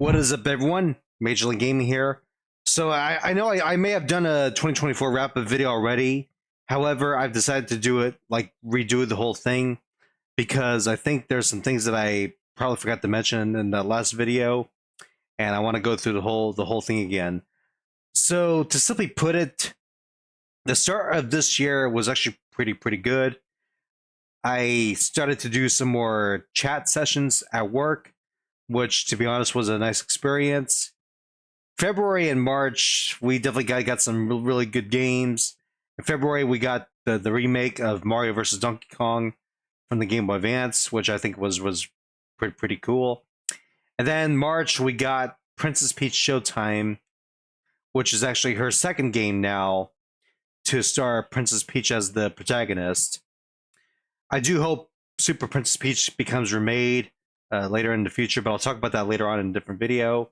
What is up, everyone? Major League Gaming here. So I know I may have done a 2024 wrap-up video already. However, I've decided to do it, like redo the whole thing, because I think there's some things that I probably forgot to mention in the last video, and I want to go through the whole thing again. So to simply put it, the start of this year was actually pretty good. I started to do some more chat sessions at work, which, to be honest, was a nice experience. February and March, we definitely got some really good games. In February, we got the remake of Mario vs. Donkey Kong from the Game Boy Advance, which I think was pretty cool. And then March, we got Princess Peach Showtime, which is actually her second game now to star Princess Peach as the protagonist. I do hope Super Princess Peach becomes remade later in the future, but I'll talk about that later on in a different video.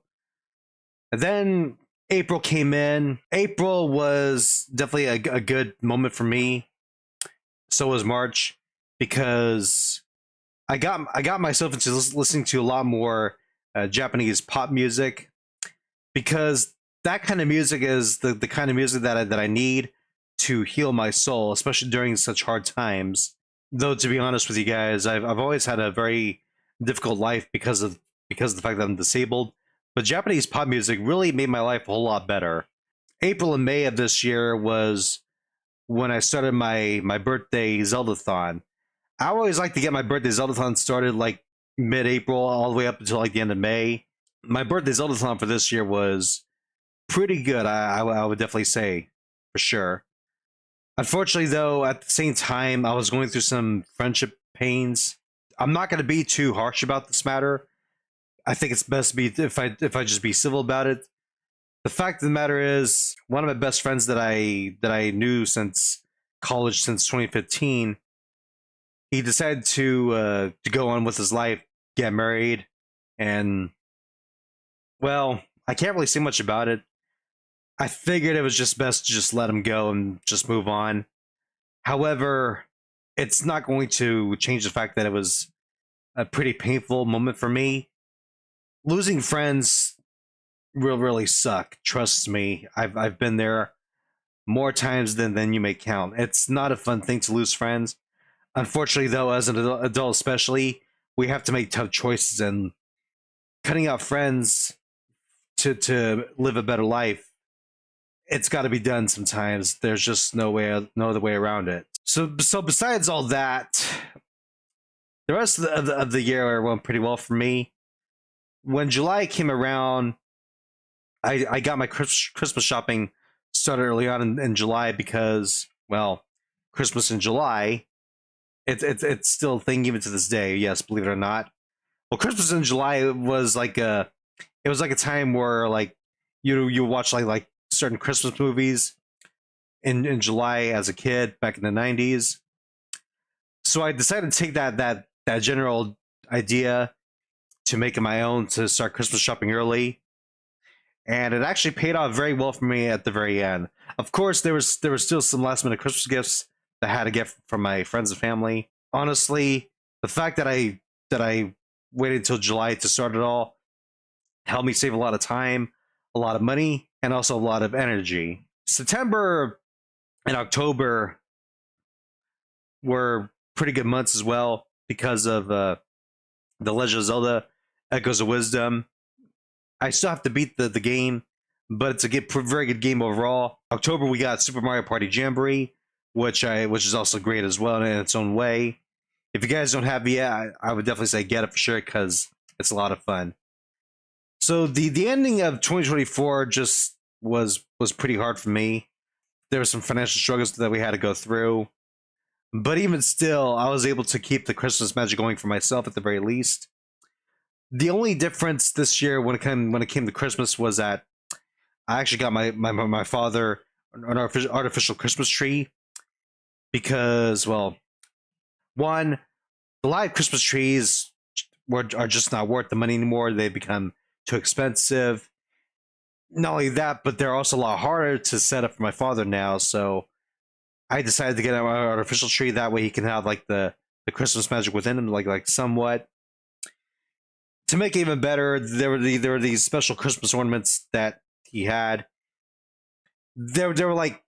And then April came in. April was definitely a good moment for me. So was March, because I got myself into listening to a lot more Japanese pop music, because that kind of music is the kind of music that I need to heal my soul, especially during such hard times. Though, to be honest with you guys, I've always had a very difficult life because of the fact that I'm disabled. But Japanese pop music really made my life a whole lot better. April and May of this year was when I started my birthday Zeldathon. I always like to get my birthday Zeldathon started like mid-April all the way up until like the end of May. My birthday Zeldathon for this year was pretty good. I would definitely say, for sure. Unfortunately, though, at the same time, I was going through some friendship pains. I'm not going to be too harsh about this matter. I think it's best to be if I just be civil about it. The fact of the matter is, one of my best friends that I knew since college, since 2015, he decided to go on with his life, get married, and, well, I can't really say much about it. I figured it was just best to just let him go and just move on. However, it's not going to change the fact that it was a pretty painful moment for me. Losing friends really suck. Trust me, I've been there more times than you may count. It's not a fun thing to lose friends. Unfortunately, though, as an adult especially, we have to make tough choices, and cutting out friends to live a better life, it's got to be done sometimes. There's just no other way around it. So besides all that, the rest of the year went pretty well for me. When July came around, I got my Christmas shopping started early on in July, because, well, Christmas in July, it's still a thing even to this day. Yes, believe it or not. Well, Christmas in July was like a time where, like, you watch like certain Christmas movies in July as a kid back in the 90s. So I decided to take that general idea to make it my own, to start Christmas shopping early, and it actually paid off very well for me at the very end. Of course, there was still some last minute Christmas gifts that I had to get from my friends and family. Honestly, the fact that I waited until July to start it all helped me save a lot of time, a lot of money, and also a lot of energy. September and October were pretty good months as well, because of the Legend of Zelda: Echoes of Wisdom. I still have to beat the game, but it's a very good game overall. October, we got Super Mario Party Jamboree, which is also great as well in its own way. If you guys don't have it yet, I would definitely say get it for sure, because it's a lot of fun. So the ending of 2024 just was pretty hard for me. There were some financial struggles that we had to go through, but even still, I was able to keep the Christmas magic going for myself at the very least. The only difference this year when it came to Christmas was that I actually got my father an artificial Christmas tree, because, well, one, the live Christmas trees are just not worth the money anymore. They've become too expensive. Not only that, but they're also a lot harder to set up for my father now. So I decided to get an artificial tree. That way he can have like the Christmas magic within him, like somewhat. To make it even better, there were these special Christmas ornaments that he had. They were like,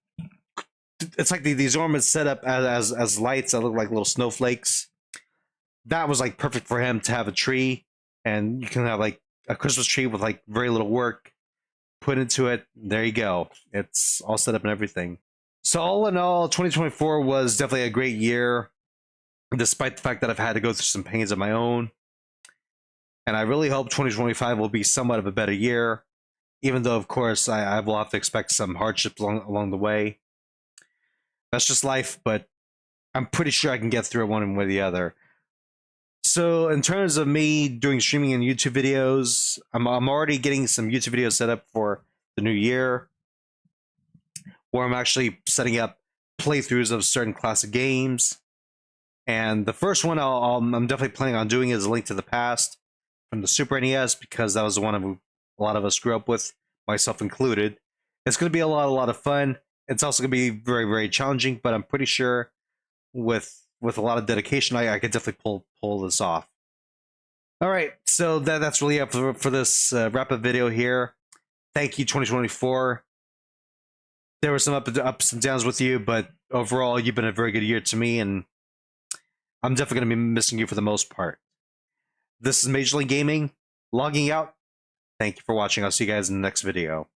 it's like these ornaments set up as lights that look like little snowflakes. That was like perfect for him to have a tree, and you can have like a Christmas tree with like very little work put into it. There you go. It's all set up and everything. So all in all, 2024 was definitely a great year, despite the fact that I've had to go through some pains of my own. And I really hope 2025 will be somewhat of a better year, even though, of course, I will have to expect some hardships along the way. That's just life, but I'm pretty sure I can get through it one way or the other. So, in terms of me doing streaming and YouTube videos, I'm already getting some YouTube videos set up for the new year, where I'm actually setting up playthroughs of certain classic games. And the first one I'm definitely planning on doing is A Link to the Past from the Super NES, because that was the one a lot of us grew up with, myself included. It's going to be a lot of fun. It's also going to be very, very challenging, but I'm pretty sure with a lot of dedication, I could definitely pull this off. All right, so that's really up for this wrap up video here. Thank you, 2024. There were some ups and downs with you, but overall, you've been a very good year to me, and I'm definitely going to be missing you for the most part. This is Major League Gaming, logging out. Thank you for watching. I'll see you guys in the next video.